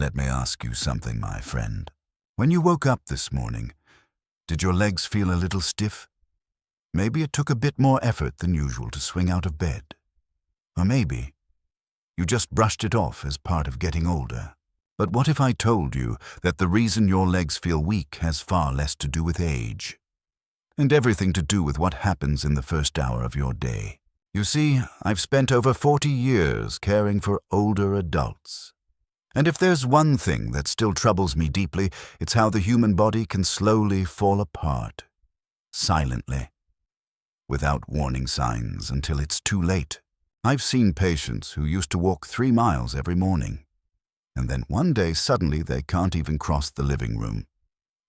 Let me ask you something, my friend. When you woke up this morning, did your legs feel a little stiff? Maybe it took a bit more effort than usual to swing out of bed. Or maybe you just brushed it off as part of getting older. But what if I told you that the reason your legs feel weak has far less to do with age, and everything to do with what happens in the first hour of your day? You see, I've spent over 40 years caring for older adults. And if there's one thing that still troubles me deeply, it's how the human body can slowly fall apart, silently, without warning signs until it's too late. I've seen patients who used to walk 3 miles every morning, and then one day suddenly they can't even cross the living room.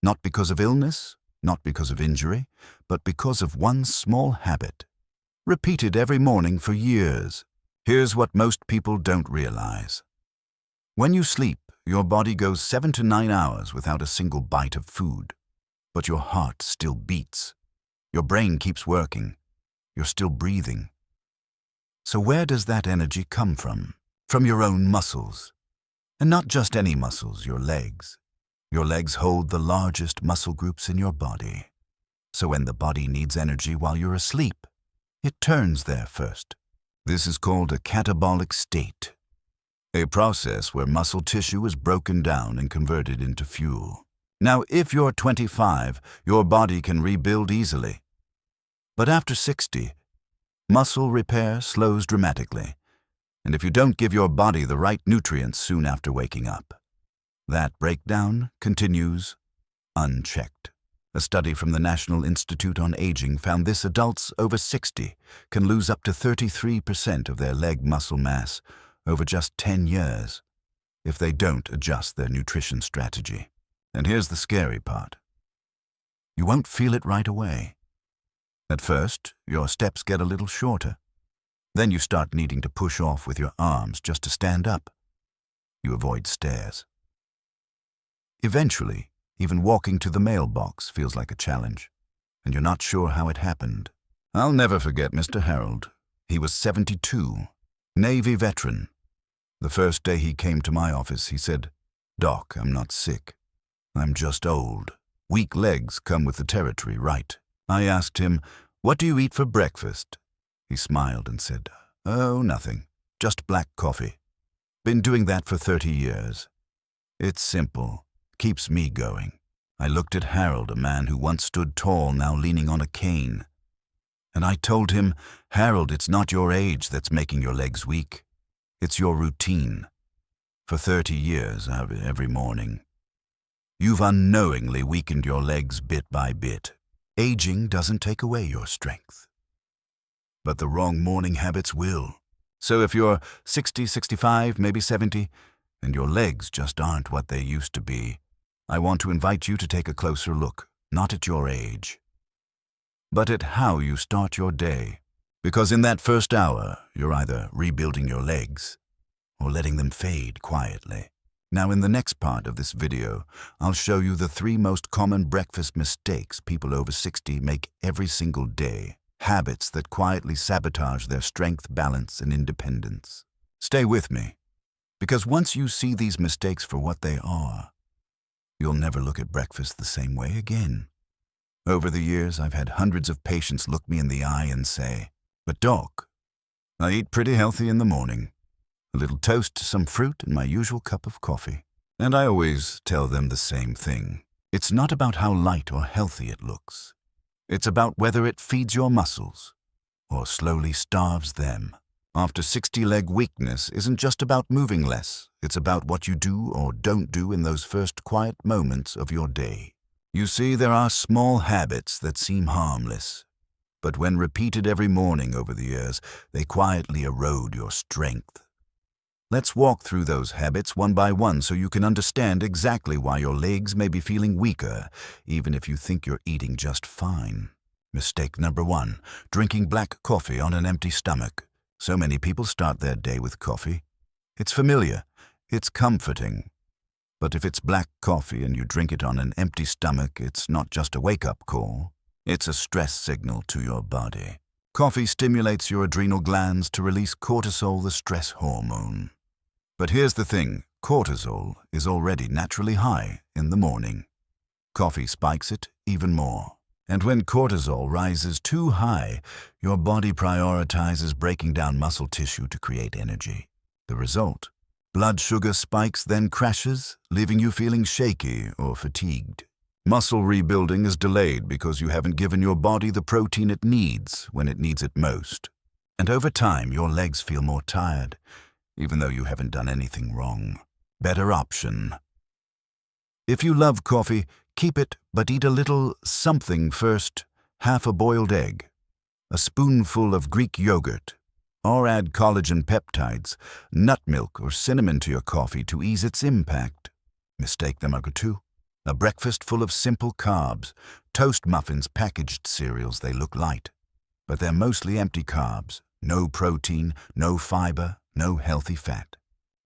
Not because of illness, not because of injury, but because of one small habit, repeated every morning for years. Here's what most people don't realize. When you sleep, your body goes 7 to 9 hours without a single bite of food, but your heart still beats. Your brain keeps working. You're still breathing. So where does that energy come from? From your own muscles. And not just any muscles, your legs. Your legs hold the largest muscle groups in your body. So when the body needs energy while you're asleep, it turns there first. This is called a catabolic state, a process where muscle tissue is broken down and converted into fuel. Now, if you're 25, your body can rebuild easily. But after 60, muscle repair slows dramatically, and if you don't give your body the right nutrients soon after waking up, that breakdown continues unchecked. A study from the National Institute on Aging found this: adults over 60 can lose up to 33% of their leg muscle mass over just 10 years if they don't adjust their nutrition strategy. And here's the scary part. You won't feel it right away. At first, your steps get a little shorter. Then you start needing to push off with your arms just to stand up. You avoid stairs. Eventually, even walking to the mailbox feels like a challenge, and you're not sure how it happened. I'll never forget Mr. Harold. He was 72, Navy veteran. The first day he came to my office, he said, "Doc, I'm not sick. I'm just old. Weak legs come with the territory, right?" I asked him, "What do you eat for breakfast?" He smiled and said, "Oh, nothing. Just black coffee. Been doing that for 30 years. It's simple. Keeps me going." I looked at Harold, a man who once stood tall, now leaning on a cane. And I told him, "Harold, it's not your age that's making your legs weak. It's your routine. For 30 years, every morning, you've unknowingly weakened your legs bit by bit. Aging doesn't take away your strength, but the wrong morning habits will. So if you're 60, 65, maybe 70, and your legs just aren't what they used to be, I want to invite you to take a closer look, not at your age, but at how you start your day. Because in that first hour, you're either rebuilding your legs or letting them fade quietly. Now, in the next part of this video, I'll show you the 3 most common breakfast mistakes people over 60 make every single day. Habits that quietly sabotage their strength, balance, and independence. Stay with me, because once you see these mistakes for what they are, you'll never look at breakfast the same way again. Over the years, I've had hundreds of patients look me in the eye and say, "But Doc, I eat pretty healthy in the morning. A little toast, some fruit, and my usual cup of coffee." And I always tell them the same thing. It's not about how light or healthy it looks. It's about whether it feeds your muscles or slowly starves them. After 60, leg weakness isn't just about moving less. It's about what you do or don't do in those first quiet moments of your day. You see, there are small habits that seem harmless, but when repeated every morning over the years, they quietly erode your strength. Let's walk through those habits one by one so you can understand exactly why your legs may be feeling weaker, even if you think you're eating just fine. Mistake number 1, drinking black coffee on an empty stomach. So many people start their day with coffee. It's familiar, it's comforting. But if it's black coffee and you drink it on an empty stomach, it's not just a wake-up call. It's a stress signal to your body. Coffee stimulates your adrenal glands to release cortisol, the stress hormone. But here's the thing, cortisol is already naturally high in the morning. Coffee spikes it even more. And when cortisol rises too high, your body prioritizes breaking down muscle tissue to create energy. The result? Blood sugar spikes, then crashes, leaving you feeling shaky or fatigued. Muscle rebuilding is delayed because you haven't given your body the protein it needs when it needs it most. And over time, your legs feel more tired, even though you haven't done anything wrong. Better option. If you love coffee, keep it, but eat a little something first. Half a boiled egg, a spoonful of Greek yogurt, or add collagen peptides, nut milk, or cinnamon to your coffee to ease its impact. Mistake number 2. A breakfast full of simple carbs, toast muffins, packaged cereals. They look light, but they're mostly empty carbs. No protein, no fiber, no healthy fat.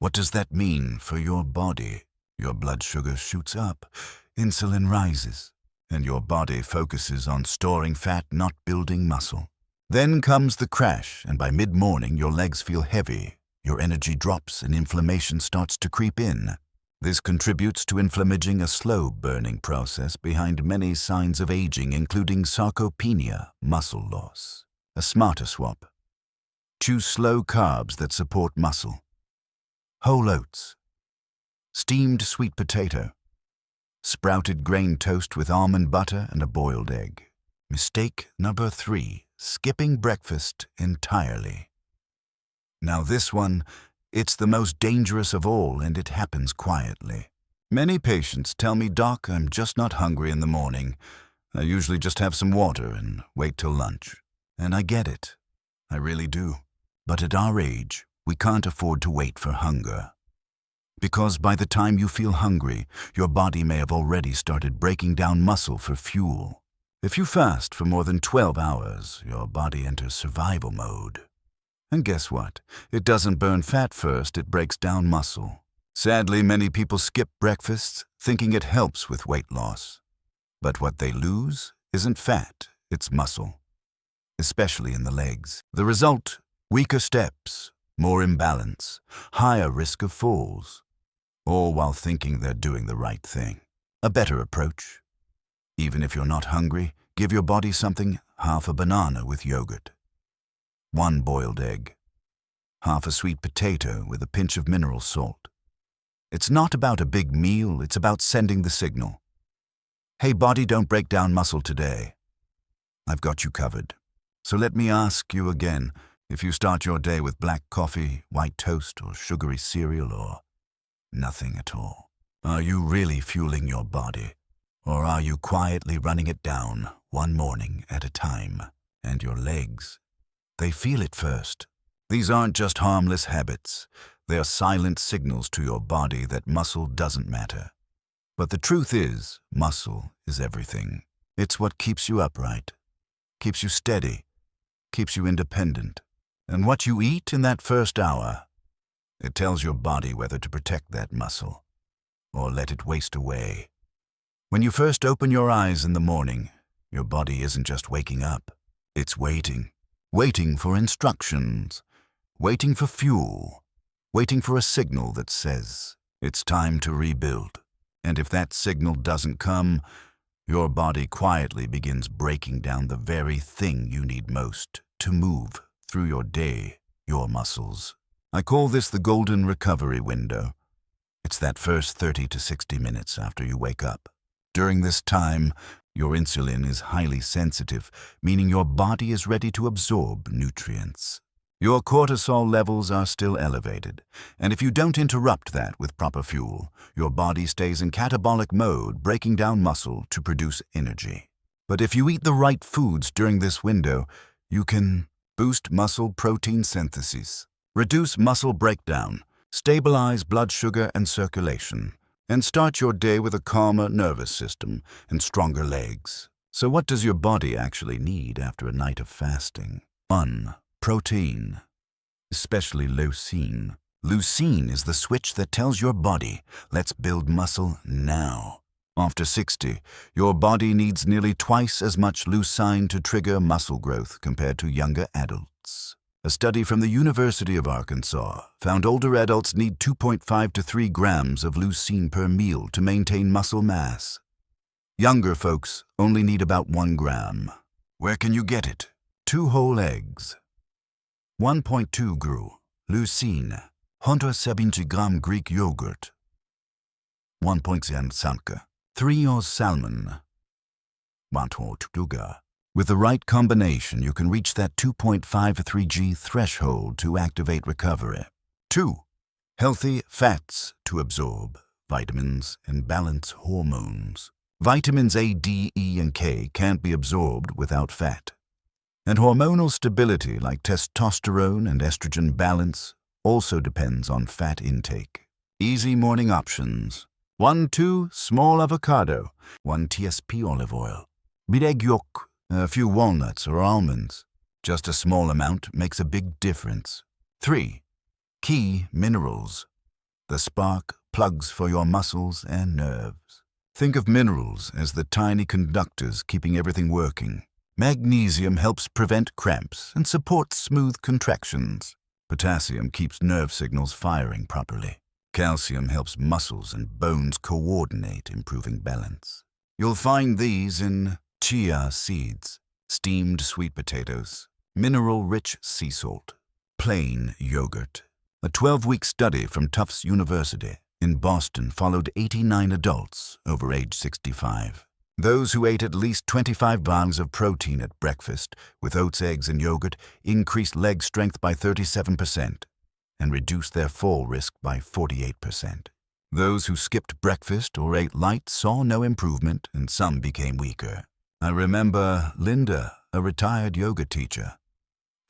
What does that mean for your body? Your blood sugar shoots up, insulin rises, and your body focuses on storing fat, not building muscle. Then comes the crash, and by mid-morning your legs feel heavy, your energy drops, and inflammation starts to creep in. This contributes to inflammaging, a slow burning process behind many signs of aging, including sarcopenia, muscle loss. A smarter swap. Choose slow carbs that support muscle. Whole oats, steamed sweet potato, sprouted grain toast with almond butter and a boiled egg. Mistake number 3, skipping breakfast entirely. Now this one, it's the most dangerous of all, and it happens quietly. Many patients tell me, "Doc, I'm just not hungry in the morning. I usually just have some water and wait till lunch." And I get it. I really do. But at our age, we can't afford to wait for hunger. Because by the time you feel hungry, your body may have already started breaking down muscle for fuel. If you fast for more than 12 hours, your body enters survival mode. And guess what? It doesn't burn fat first, it breaks down muscle. Sadly, many people skip breakfast, thinking it helps with weight loss. But what they lose isn't fat, it's muscle, especially in the legs. The result? Weaker steps, more imbalance, higher risk of falls, all while thinking they're doing the right thing. A better approach. Even if you're not hungry, give your body something: half a banana with yogurt, 1 boiled egg, half a sweet potato with a pinch of mineral salt. It's not about a big meal, it's about sending the signal. Hey body, don't break down muscle today. I've got you covered. So let me ask you again, if you start your day with black coffee, white toast, or sugary cereal, or nothing at all, are you really fueling your body? Or are you quietly running it down, one morning at a time? And your legs, they feel it first. These aren't just harmless habits. They are silent signals to your body that muscle doesn't matter. But the truth is, muscle is everything. It's what keeps you upright, keeps you steady, keeps you independent. And what you eat in that first hour, it tells your body whether to protect that muscle or let it waste away. When you first open your eyes in the morning, your body isn't just waking up. It's waiting. Waiting for instructions. Waiting for fuel. Waiting for a signal that says it's time to rebuild. And if that signal doesn't come, your body quietly begins breaking down the very thing you need most to move through your day, your muscles. I call this the golden recovery window. It's that first 30 to 60 minutes after you wake up. During this time, your insulin is highly sensitive, meaning your body is ready to absorb nutrients. Your cortisol levels are still elevated, and if you don't interrupt that with proper fuel, your body stays in catabolic mode, breaking down muscle to produce energy. But if you eat the right foods during this window, you can boost muscle protein synthesis, reduce muscle breakdown, stabilize blood sugar and circulation, and start your day with a calmer nervous system and stronger legs. So what does your body actually need after a night of fasting? 1. Protein, especially leucine. Leucine is the switch that tells your body, let's build muscle now. After 60, your body needs nearly twice as much leucine to trigger muscle growth compared to younger adults. A study from the University of Arkansas found older adults need 2.5 to 3 grams of leucine per meal to maintain muscle mass. Younger folks only need about 1 gram. Where can you get it? 2 whole eggs. 1.2 gru, leucine, 170 gram Greek yogurt. 1.0 sanka, 3 oz salmon. 1 tuga. With the right combination, you can reach that 2.53 g threshold to activate recovery. 2. Healthy fats to absorb, vitamins, and balance hormones. Vitamins A, D, E, and K can't be absorbed without fat. And hormonal stability, like testosterone and estrogen balance, also depends on fat intake. Easy morning options. 1-2 small avocado, 1 TSP olive oil, bireg yolk, a few walnuts or almonds. Just a small amount makes a big difference. 3. Key minerals. The spark plugs for your muscles and nerves. Think of minerals as the tiny conductors keeping everything working. Magnesium helps prevent cramps and supports smooth contractions. Potassium keeps nerve signals firing properly. Calcium helps muscles and bones coordinate, improving balance. You'll find these in chia seeds, steamed sweet potatoes, mineral-rich sea salt, plain yogurt. A 12-week study from Tufts University in Boston followed 89 adults over age 65. Those who ate at least 25 grams of protein at breakfast with oats, eggs, and yogurt increased leg strength by 37% and reduced their fall risk by 48%. Those who skipped breakfast or ate light saw no improvement, and some became weaker. I remember Linda, a retired yoga teacher.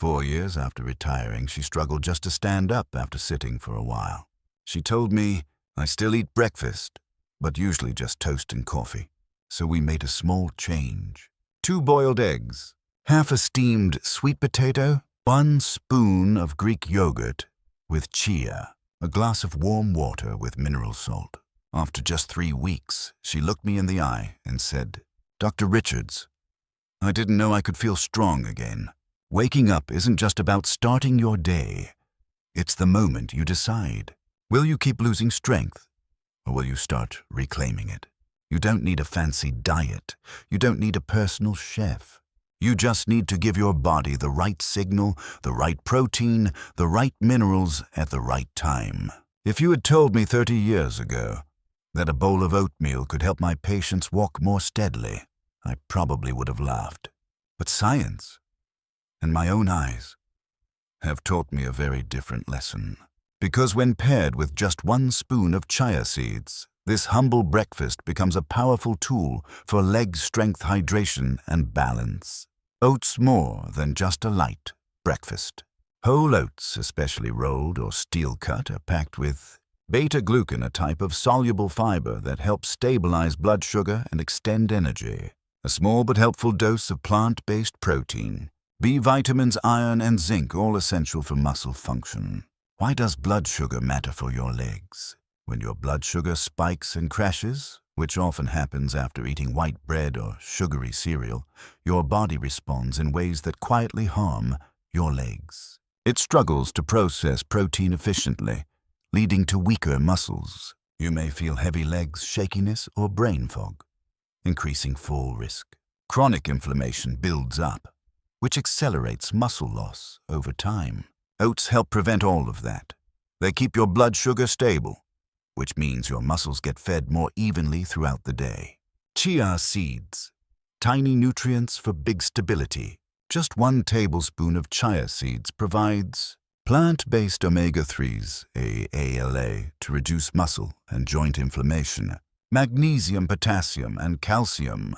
4 years after retiring, she struggled just to stand up after sitting for a while. She told me, "I still eat breakfast, but usually just toast and coffee." So we made a small change. 2 boiled eggs, half a steamed sweet potato, 1 spoon of Greek yogurt with chia, a glass of warm water with mineral salt. After just 3 weeks, she looked me in the eye and said, "Dr. Richards, I didn't know I could feel strong again. Waking up isn't just about starting your day. It's the moment you decide. Will you keep losing strength, or will you start reclaiming it? You don't need a fancy diet. You don't need a personal chef. You just need to give your body the right signal, the right protein, the right minerals at the right time." If you had told me 30 years ago that a bowl of oatmeal could help my patients walk more steadily, I probably would have laughed. But science, and my own eyes, have taught me a very different lesson. Because when paired with just 1 spoon of chia seeds, this humble breakfast becomes a powerful tool for leg strength, hydration, and balance. Oats more than just a light breakfast. Whole oats, especially rolled or steel cut, are packed with beta-glucan, a type of soluble fiber that helps stabilize blood sugar and extend energy. A small but helpful dose of plant-based protein. B vitamins, iron, and zinc, all essential for muscle function. Why does blood sugar matter for your legs? When your blood sugar spikes and crashes, which often happens after eating white bread or sugary cereal, your body responds in ways that quietly harm your legs. It struggles to process protein efficiently, leading to weaker muscles. You may feel heavy legs, shakiness, or brain fog, increasing fall risk. Chronic inflammation builds up, which accelerates muscle loss over time. Oats help prevent all of that. They keep your blood sugar stable, which means your muscles get fed more evenly throughout the day. Chia seeds, tiny nutrients for big stability. Just 1 tablespoon of chia seeds provides plant-based omega-3s, ALA, to reduce muscle and joint inflammation, magnesium, potassium, and calcium,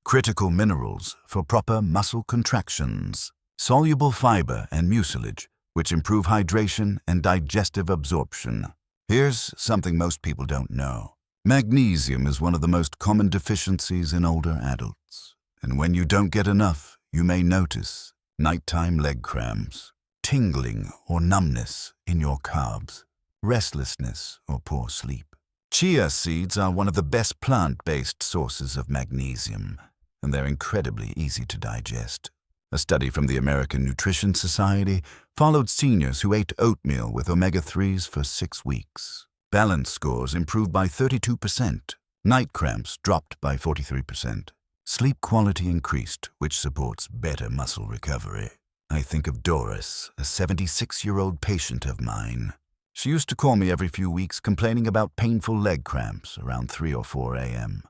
critical minerals for proper muscle contractions, soluble fiber and mucilage, which improve hydration and digestive absorption. Here's something most people don't know. Magnesium is one of the most common deficiencies in older adults. And when you don't get enough, you may notice nighttime leg cramps, tingling or numbness in your calves, restlessness or poor sleep. Chia seeds are one of the best plant-based sources of magnesium, and they're incredibly easy to digest. A study from the American Nutrition Society followed seniors who ate oatmeal with omega-3s for 6 weeks. Balance scores improved by 32%. Night cramps dropped by 43%. Sleep quality increased, which supports better muscle recovery. I think of Doris, a 76-year-old patient of mine. She used to call me every few weeks complaining about painful leg cramps around 3 or 4 a.m.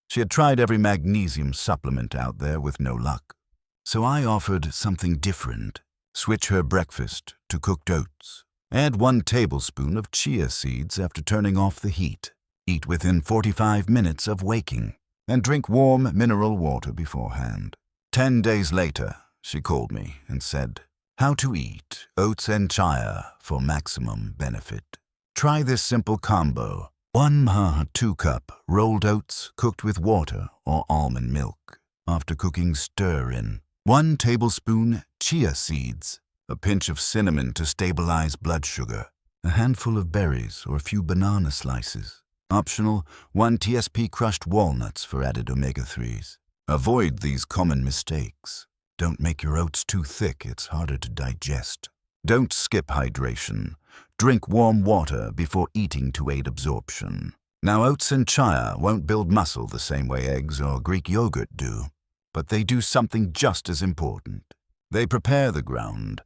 She had tried every magnesium supplement out there with no luck. So I offered something different. Switch her breakfast to cooked oats. Add 1 tablespoon of chia seeds after turning off the heat. Eat within 45 minutes of waking. And drink warm mineral water beforehand. 10 days later, she called me and said, "How to eat oats and chia for maximum benefit. Try this simple combo. 1 2-cup rolled oats cooked with water or almond milk. After cooking, stir in 1 tablespoon chia seeds, a pinch of cinnamon to stabilize blood sugar, a handful of berries or a few banana slices. Optional, 1 TSP crushed walnuts for added omega-3s. Avoid these common mistakes. Don't make your oats too thick, it's harder to digest. Don't skip hydration. Drink warm water before eating to aid absorption. Now, oats and chia won't build muscle the same way eggs or Greek yogurt do, but they do something just as important. They prepare the ground.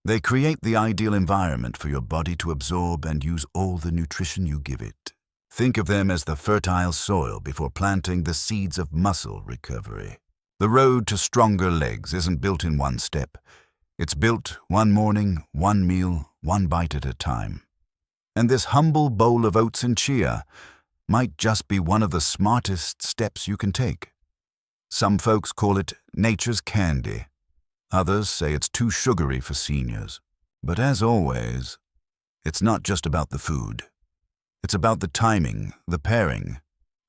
They create the ideal environment for your body to absorb and use all the nutrition you give it. Think of them as the fertile soil before planting the seeds of muscle recovery. The road to stronger legs isn't built in one step. It's built one morning, one meal, one bite at a time. And this humble bowl of oats and chia might just be one of the smartest steps you can take. Some folks call it nature's candy. Others say it's too sugary for seniors. But as always, it's not just about the food. It's about the timing, the pairing,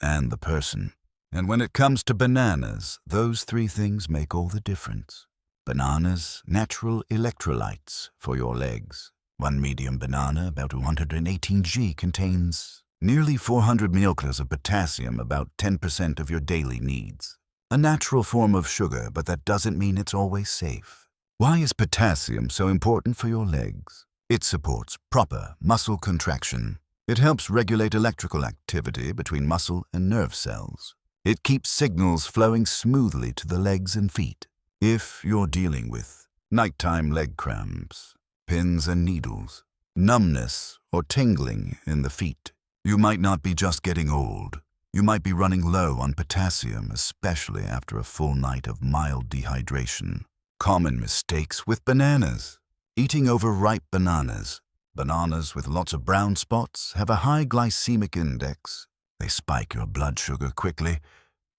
and the person. And when it comes to bananas, those 3 things make all the difference. Bananas, natural electrolytes for your legs. 1 medium banana, about 118 g, contains nearly 400 milliliters of potassium, about 10% of your daily needs. A natural form of sugar, but that doesn't mean it's always safe. Why is potassium so important for your legs? It supports proper muscle contraction. It helps regulate electrical activity between muscle and nerve cells. It keeps signals flowing smoothly to the legs and feet. If you're dealing with nighttime leg cramps, pins and needles, numbness or tingling in the feet, you might not be just getting old. You might be running low on potassium, especially after a full night of mild dehydration. Common mistakes with bananas. Eating overripe bananas. Bananas with lots of brown spots have a high glycemic index. They spike your blood sugar quickly,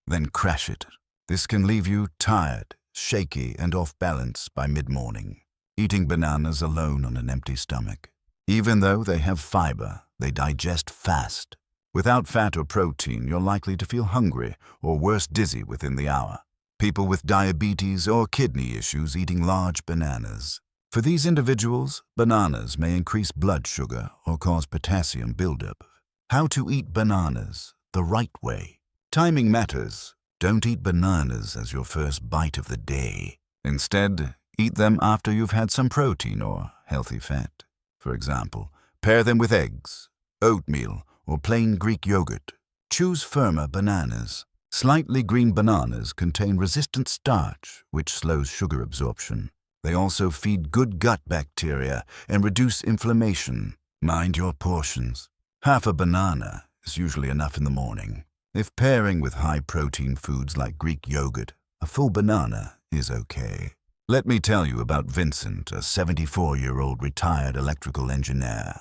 then crash it. This can leave you tired, shaky, and off balance by mid-morning. Eating bananas alone on an empty stomach. Even though they have fiber, they digest fast. Without fat or protein, you're likely to feel hungry or worse, dizzy within the hour. People with diabetes or kidney issues eating large bananas. For these individuals, bananas may increase blood sugar or cause potassium buildup. How to eat bananas the right way. Timing matters. Don't eat bananas as your first bite of the day. Instead, eat them after you've had some protein or healthy fat. For example, pair them with eggs, oatmeal, or plain Greek yogurt. Choose firmer bananas. Slightly green bananas contain resistant starch, which slows sugar absorption. They also feed good gut bacteria and reduce inflammation. Mind your portions. Half a banana is usually enough in the morning. If pairing with high-protein foods like Greek yogurt, a full banana is okay. Let me tell you about Vincent, a 74-year-old retired electrical engineer.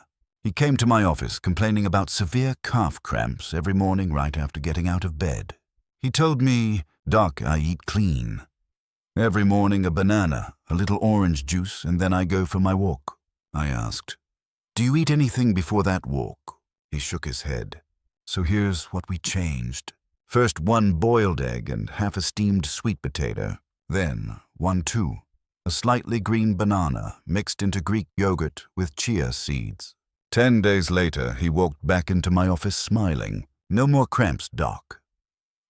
He came to my office complaining about severe calf cramps every morning right after getting out of bed. He told me, "Doc, I eat clean. Every morning a banana, a little orange juice, and then I go for my walk." I asked, "Do you eat anything before that walk?" He shook his head. So here's what we changed. First 1 boiled egg and half a steamed sweet potato. Then 1 a slightly green banana mixed into Greek yogurt with chia seeds. 10 days later, he walked back into my office smiling. "No more cramps, Doc."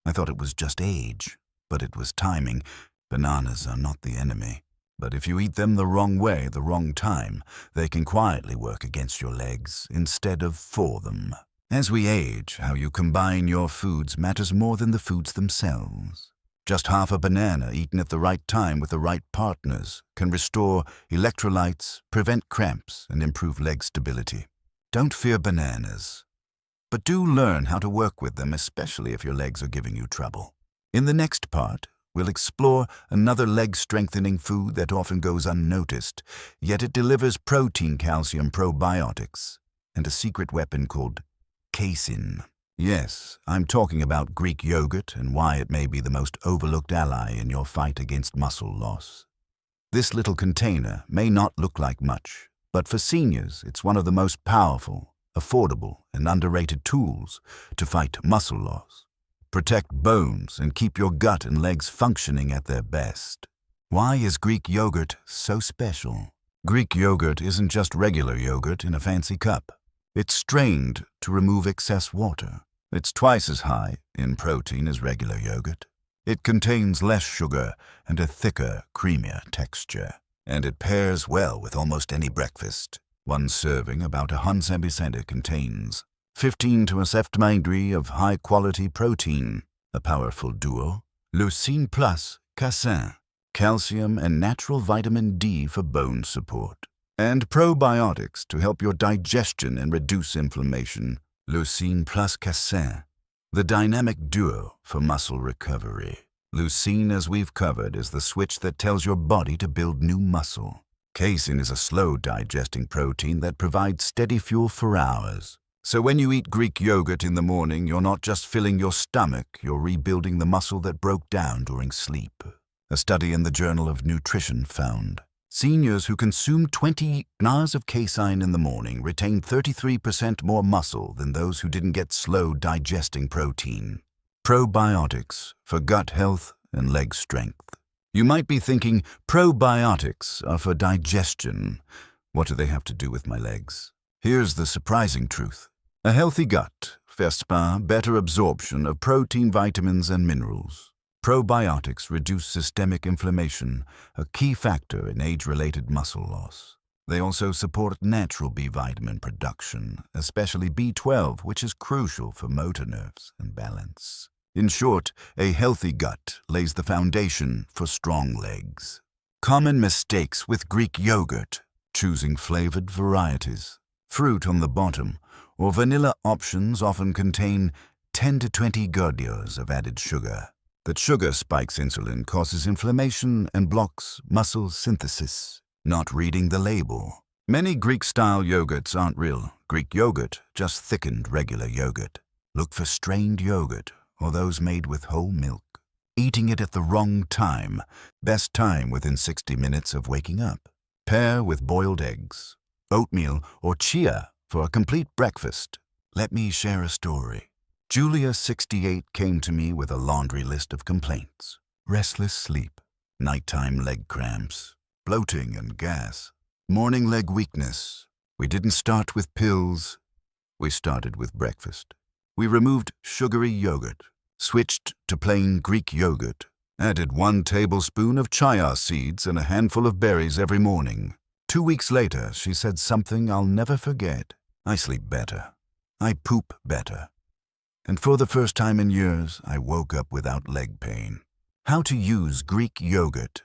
I thought it was just age, but it was timing. Bananas are not the enemy, but if you eat them the wrong way, the wrong time, they can quietly work against your legs instead of for them. As we age, how you combine your foods matters more than the foods themselves. Just half a banana eaten at the right time with the right partners can restore electrolytes, prevent cramps, and improve leg stability. Don't fear bananas, but do learn how to work with them, especially if your legs are giving you trouble. In the next part, we'll explore another leg-strengthening food that often goes unnoticed, yet it delivers protein, calcium, probiotics, and a secret weapon called casein. Yes, I'm talking about Greek yogurt and why it may be the most overlooked ally in your fight against muscle loss. This little container may not look like much, but for seniors, it's one of the most powerful, affordable, and underrated tools to fight muscle loss, protect bones, and keep your gut and legs functioning at their best. Why is Greek yogurt so special? Greek yogurt isn't just regular yogurt in a fancy cup. It's strained to remove excess water. It's twice as high in protein as regular yogurt. It contains less sugar and a thicker, creamier texture. And it pairs well with almost any breakfast. One serving, about 100 cent, contains 15 to a 70 of high-quality protein, a powerful duo, leucine plus casein, calcium and natural vitamin D for bone support, and probiotics to help your digestion and reduce inflammation, leucine plus casein, the dynamic duo for muscle recovery. Leucine, as we've covered, is the switch that tells your body to build new muscle. Casein is a slow-digesting protein that provides steady fuel for hours. So when you eat Greek yogurt in the morning, you're not just filling your stomach, you're rebuilding the muscle that broke down during sleep. A study in the Journal of Nutrition found seniors who consumed 20 hours of casein in the morning retained 33% more muscle than those who didn't get slow-digesting protein. Probiotics for gut health and leg strength. You might be thinking, probiotics are for digestion. What do they have to do with my legs? Here's the surprising truth. A healthy gut fosters better absorption of protein, vitamins, and minerals. Probiotics reduce systemic inflammation, a key factor in age-related muscle loss. They also support natural B vitamin production, especially B12, which is crucial for motor nerves and balance. In short, a healthy gut lays the foundation for strong legs. Common mistakes with Greek yogurt: choosing flavored varieties. Fruit on the bottom or vanilla options often contain 10 to 20 grams of added sugar. That sugar spikes insulin, causes inflammation, and blocks muscle synthesis. Not reading the label. Many Greek-style yogurts aren't real Greek yogurt, just thickened regular yogurt. Look for strained yogurt or those made with whole milk. Eating it at the wrong time, best time within 60 minutes of waking up. Pair with boiled eggs, oatmeal, or chia for a complete breakfast. Let me share a story. Julia, 68, came to me with a laundry list of complaints. Restless sleep, nighttime leg cramps, bloating and gas, morning leg weakness. We didn't start with pills. We started with breakfast. We removed sugary yogurt, switched to plain Greek yogurt, added 1 tablespoon of chia seeds and a handful of berries every morning. 2 weeks later, she said something I'll never forget. I sleep better. I poop better. And for the first time in years, I woke up without leg pain. How to use Greek yogurt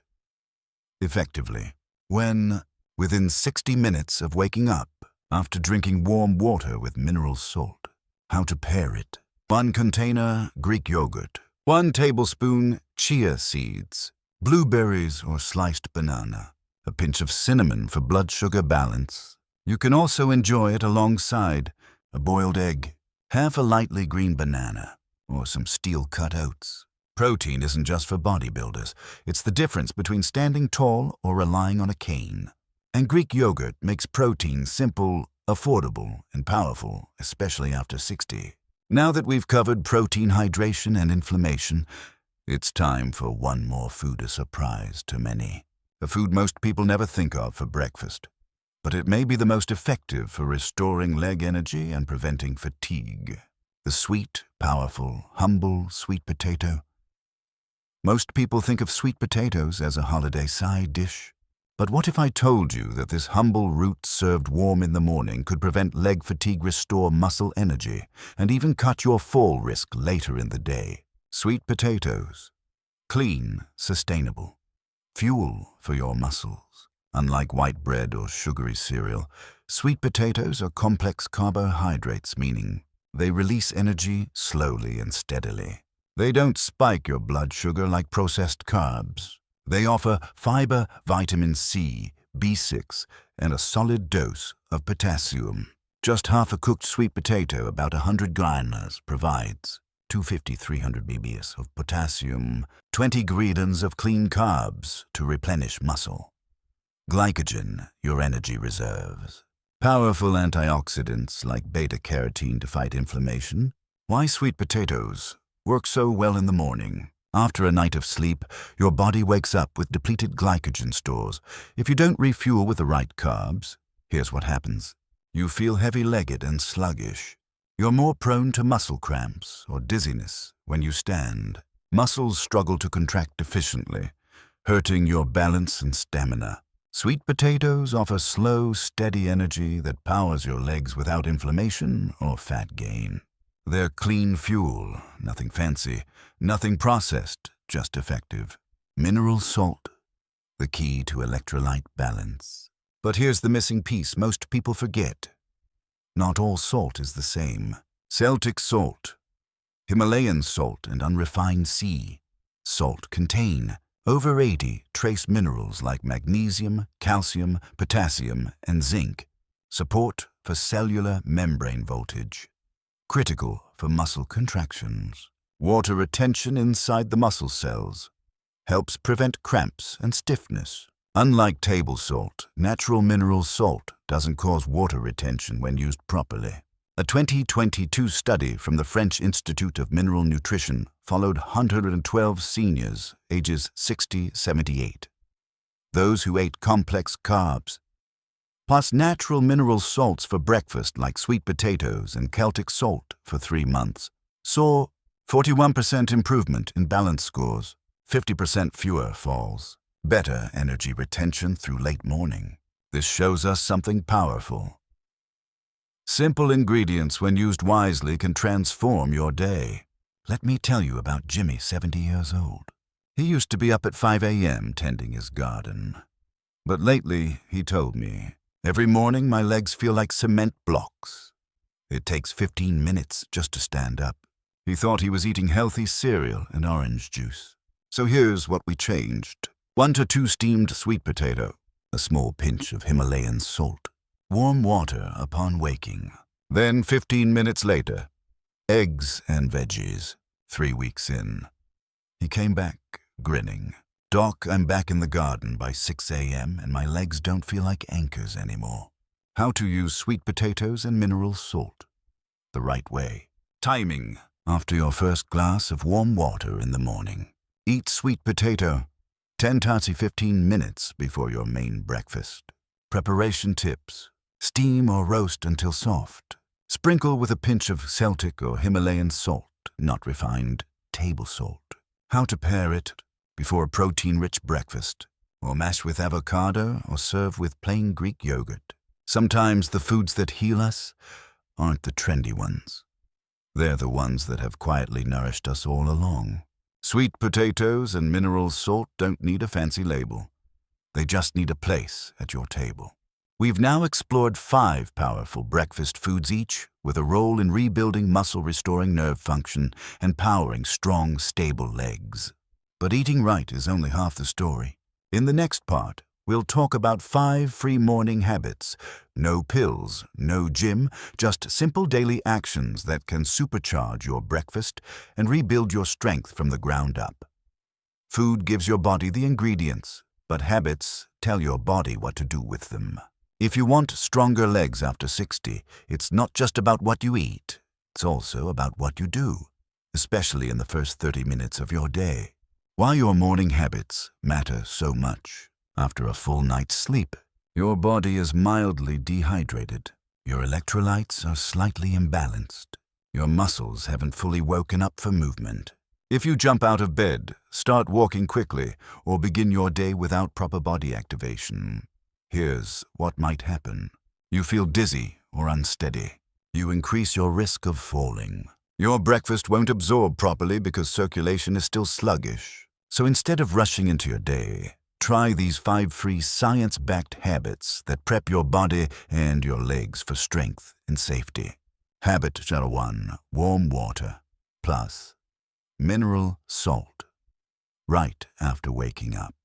effectively. When, within 60 minutes of waking up, after drinking warm water with mineral salt. How to pair it. 1 container Greek yogurt. 1 tablespoon chia seeds. Blueberries or sliced banana. A pinch of cinnamon for blood sugar balance. You can also enjoy it alongside a boiled egg, half a lightly green banana, or some steel-cut oats. Protein isn't just for bodybuilders. It's the difference between standing tall or relying on a cane. And Greek yogurt makes protein simple, affordable, and powerful, especially after 60. Now that we've covered protein, hydration, and inflammation, it's time for one more food, a surprise to many. A food most people never think of for breakfast. But it may be the most effective for restoring leg energy and preventing fatigue. The sweet, powerful, humble sweet potato. Most people think of sweet potatoes as a holiday side dish. But what if I told you that this humble root served warm in the morning could prevent leg fatigue, restore muscle energy, and even cut your fall risk later in the day? Sweet potatoes. Clean, sustainable. Fuel for your muscles. Unlike white bread or sugary cereal, sweet potatoes are complex carbohydrates, meaning they release energy slowly and steadily. They don't spike your blood sugar like processed carbs. They offer fiber, vitamin C, B6, and a solid dose of potassium. Just half a cooked sweet potato, about 100 grams, provides 250-300 bbs of potassium, 20 grams of clean carbs to replenish muscle. Glycogen, your energy reserves. Powerful antioxidants like beta-carotene to fight inflammation. Why sweet potatoes work so well in the morning? After a night of sleep, your body wakes up with depleted glycogen stores. If you don't refuel with the right carbs, here's what happens. You feel heavy-legged and sluggish. You're more prone to muscle cramps or dizziness when you stand. Muscles struggle to contract efficiently, hurting your balance and stamina. Sweet potatoes offer slow, steady energy that powers your legs without inflammation or fat gain. They're clean fuel, nothing fancy, nothing processed, just effective. Mineral salt, the key to electrolyte balance. But here's the missing piece most people forget. Not all salt is the same. Celtic salt, Himalayan salt, and unrefined sea salt contain over 80 trace minerals like magnesium, calcium, potassium, and zinc. Support for cellular membrane voltage. Critical for muscle contractions. Water retention inside the muscle cells. Helps prevent cramps and stiffness. Unlike table salt, natural mineral salt doesn't cause water retention when used properly. A 2022 study from the French Institute of Mineral Nutrition followed 112 seniors ages 60-78. Those who ate complex carbs, plus natural mineral salts for breakfast like sweet potatoes and Celtic salt for 3 months, saw 41% improvement in balance scores, 50% fewer falls, better energy retention through late morning. This shows us something powerful. Simple ingredients, when used wisely, can transform your day. Let me tell you about Jimmy, 70 years old. He used to be up at 5 a.m. tending his garden. But lately, he told me, every morning my legs feel like cement blocks. It takes 15 minutes just to stand up. He thought he was eating healthy cereal and orange juice. So here's what we changed. 1 to 2 steamed sweet potato, a small pinch of Himalayan salt, warm water upon waking. Then 15 minutes later, eggs and veggies. 3 weeks in, he came back, grinning. Doc, I'm back in the garden by 6 a.m. and my legs don't feel like anchors anymore. How to use sweet potatoes and mineral salt the right way. Timing. After your first glass of warm water in the morning. Eat sweet potato 10 to 15 minutes before your main breakfast. Preparation tips. Steam or roast until soft. Sprinkle with a pinch of Celtic or Himalayan salt, not refined table salt. How to pair it before a protein-rich breakfast, or mash with avocado, or serve with plain Greek yogurt. Sometimes the foods that heal us aren't the trendy ones. They're the ones that have quietly nourished us all along. Sweet potatoes and mineral salt don't need a fancy label. They just need a place at your table. We've now explored 5 powerful breakfast foods, each with a role in rebuilding muscle, restoring nerve function, and powering strong, stable legs. But eating right is only half the story. In the next part, we'll talk about 5 free morning habits. No pills, no gym, just simple daily actions that can supercharge your breakfast and rebuild your strength from the ground up. Food gives your body the ingredients, but habits tell your body what to do with them. If you want stronger legs after 60, it's not just about what you eat. It's also about what you do, especially in the first 30 minutes of your day. Why your morning habits matter so much. After a full night's sleep, your body is mildly dehydrated. Your electrolytes are slightly imbalanced. Your muscles haven't fully woken up for movement. If you jump out of bed, start walking quickly, or begin your day without proper body activation, here's what might happen. You feel dizzy or unsteady. You increase your risk of falling. Your breakfast won't absorb properly because circulation is still sluggish. So instead of rushing into your day, try these 5 free science-backed habits that prep your body and your legs for strength and safety. Habit number 1, warm water, plus mineral salt, right after waking up.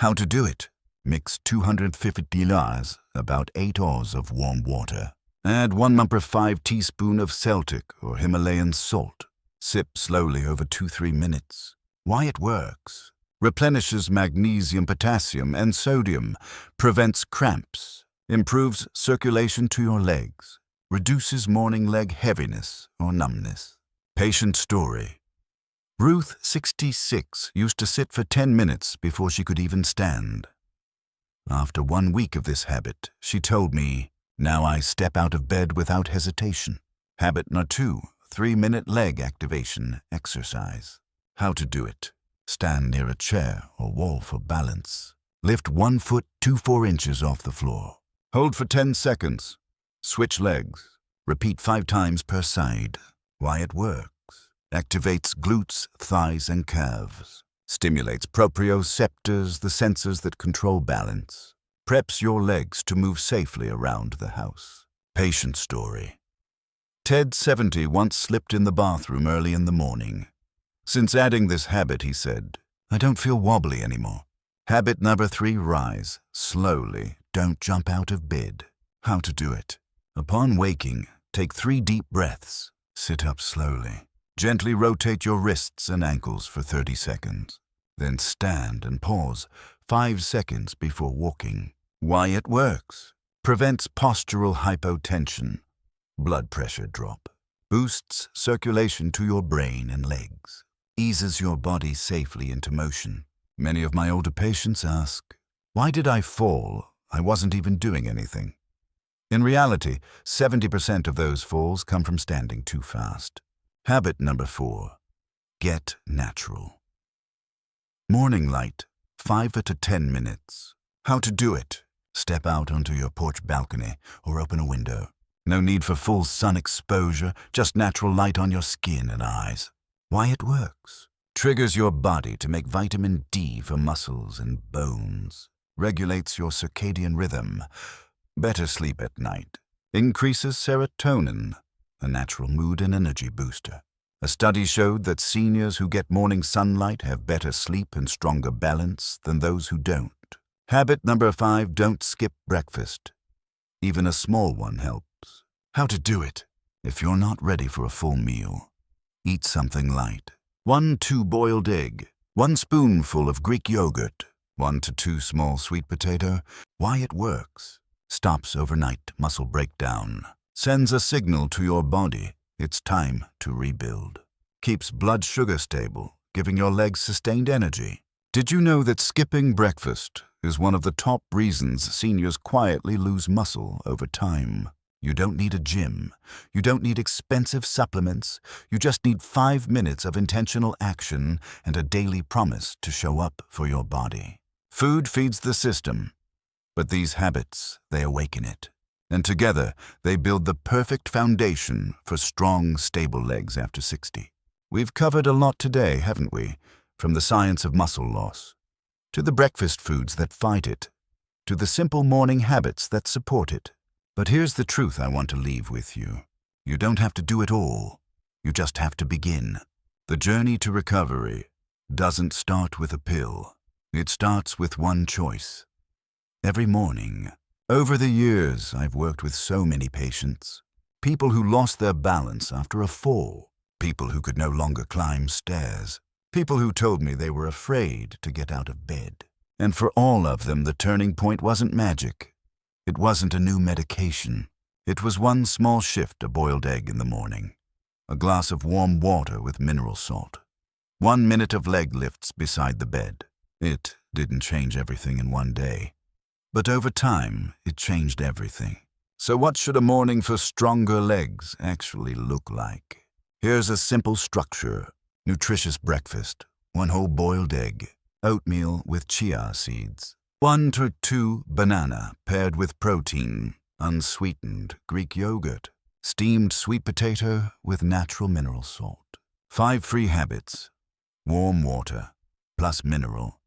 How to do it? Mix 250 Ls, about 8 oz of warm water. Add 1.5 teaspoon of Celtic or Himalayan salt. Sip slowly over 2-3 minutes. Why it works? Replenishes magnesium, potassium, and sodium, prevents cramps, improves circulation to your legs, reduces morning leg heaviness or numbness. Patient story. Ruth, 66, used to sit for 10 minutes before she could even stand. After 1 week of this habit, she told me, "Now I step out of bed without hesitation." Habit number 2, 3-minute leg activation exercise. How to do it? Stand near a chair or wall for balance. Lift 1 foot 2-4 inches off the floor. Hold for 10 seconds. Switch legs. Repeat 5 times per side. Why it works? Activates glutes, thighs, and calves. Stimulates proprioceptors, the sensors that control balance. Preps your legs to move safely around the house. Patient story. Ted, 70, once slipped in the bathroom early in the morning. Since adding this habit, he said, "I don't feel wobbly anymore." Habit number 3, rise. Slowly, don't jump out of bed. How to do it? Upon waking, take 3 deep breaths. Sit up slowly. Gently rotate your wrists and ankles for 30 seconds. Then stand and pause 5 seconds before walking. Why it works? Prevents postural hypotension, blood pressure drop, boosts circulation to your brain and legs, eases your body safely into motion. Many of my older patients ask, "Why did I fall? I wasn't even doing anything." In reality, 70% of those falls come from standing too fast. Habit number 4, get natural. Morning light, 5 to 10 minutes. How to do it? Step out onto your porch balcony or open a window. No need for full sun exposure, just natural light on your skin and eyes. Why it works? Triggers your body to make vitamin D for muscles and bones. Regulates your circadian rhythm. Better sleep at night. Increases serotonin, a natural mood and energy booster. A study showed that seniors who get morning sunlight have better sleep and stronger balance than those who don't. Habit number 5, don't skip breakfast. Even a small one helps. How to do it? If you're not ready for a full meal, eat something light. 1 2-boiled egg, 1 spoonful of Greek yogurt, 1 to 2 small sweet potato. Why it works? Stops overnight muscle breakdown. Sends a signal to your body it's time to rebuild. Keeps blood sugar stable, giving your legs sustained energy. Did you know that skipping breakfast is one of the top reasons seniors quietly lose muscle over time? You don't need a gym. You don't need expensive supplements. You just need 5 minutes of intentional action and a daily promise to show up for your body. Food feeds the system, but these habits, they awaken it. And together, they build the perfect foundation for strong, stable legs after 60. We've covered a lot today, haven't we? From the science of muscle loss, to the breakfast foods that fight it, to the simple morning habits that support it. But here's the truth I want to leave with you. You don't have to do it all. You just have to begin. The journey to recovery doesn't start with a pill. It starts with one choice. Every morning. Over the years, I've worked with so many patients. People who lost their balance after a fall. People who could no longer climb stairs. People who told me they were afraid to get out of bed. And for all of them, the turning point wasn't magic. It wasn't a new medication. It was one small shift, a boiled egg in the morning. A glass of warm water with mineral salt. 1 minute of leg lifts beside the bed. It didn't change everything in one day. But over time, it changed everything. So what should a morning for stronger legs actually look like? Here's a simple structure. Nutritious breakfast, 1 whole boiled egg, oatmeal with chia seeds, 1 to 2 banana paired with protein, unsweetened Greek yogurt, steamed sweet potato with natural mineral salt. 5 free habits: warm water, plus mineral,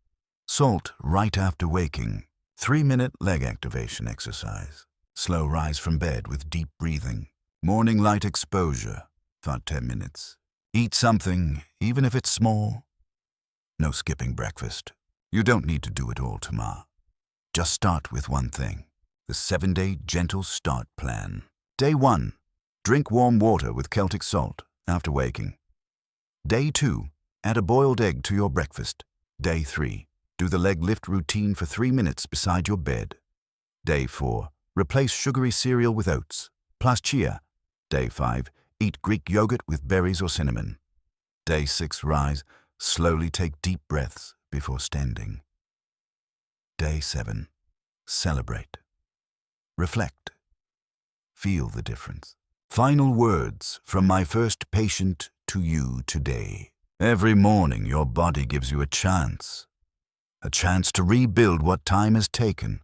salt right after waking, 3-minute leg activation exercise, slow rise from bed with deep breathing, morning light exposure, for 10 minutes. Eat something, even if it's small. No skipping breakfast. You don't need to do it all tomorrow. Just start with one thing: the 7-day gentle start plan. Day 1, drink warm water with Celtic salt after waking. Day 2, add a boiled egg to your breakfast. Day 3, do the leg lift routine for 3 minutes beside your bed. Day 4, replace sugary cereal with oats, plus chia. Day 5, eat Greek yogurt with berries or cinnamon. Day 6, rise, slowly take deep breaths before standing. Day 7, celebrate. Reflect. Feel the difference. Final words from my first patient to you today. Every morning your body gives you a chance to rebuild what time has taken,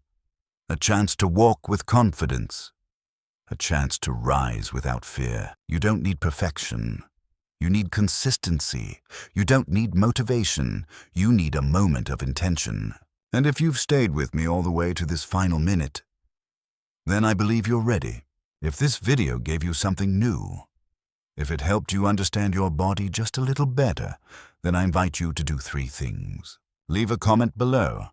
a chance to walk with confidence, a chance to rise without fear. You don't need perfection. You need consistency. You don't need motivation. You need a moment of intention. And if you've stayed with me all the way to this final minute, then I believe you're ready. If this video gave you something new, if it helped you understand your body just a little better, then I invite you to do 3 things. Leave a comment below.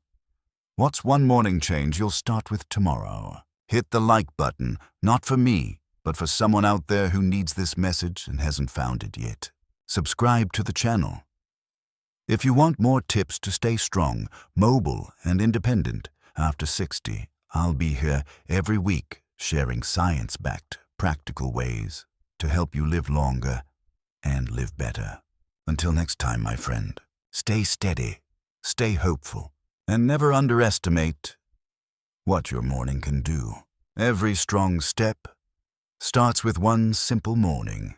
What's one morning change you'll start with tomorrow? Hit the like button, not for me, but for someone out there who needs this message and hasn't found it yet. Subscribe to the channel. If you want more tips to stay strong, mobile, and independent after 60, I'll be here every week sharing science-backed, practical ways to help you live longer and live better. Until next time, my friend, stay steady, stay hopeful, and never underestimate what your morning can do. Every strong step starts with one simple morning.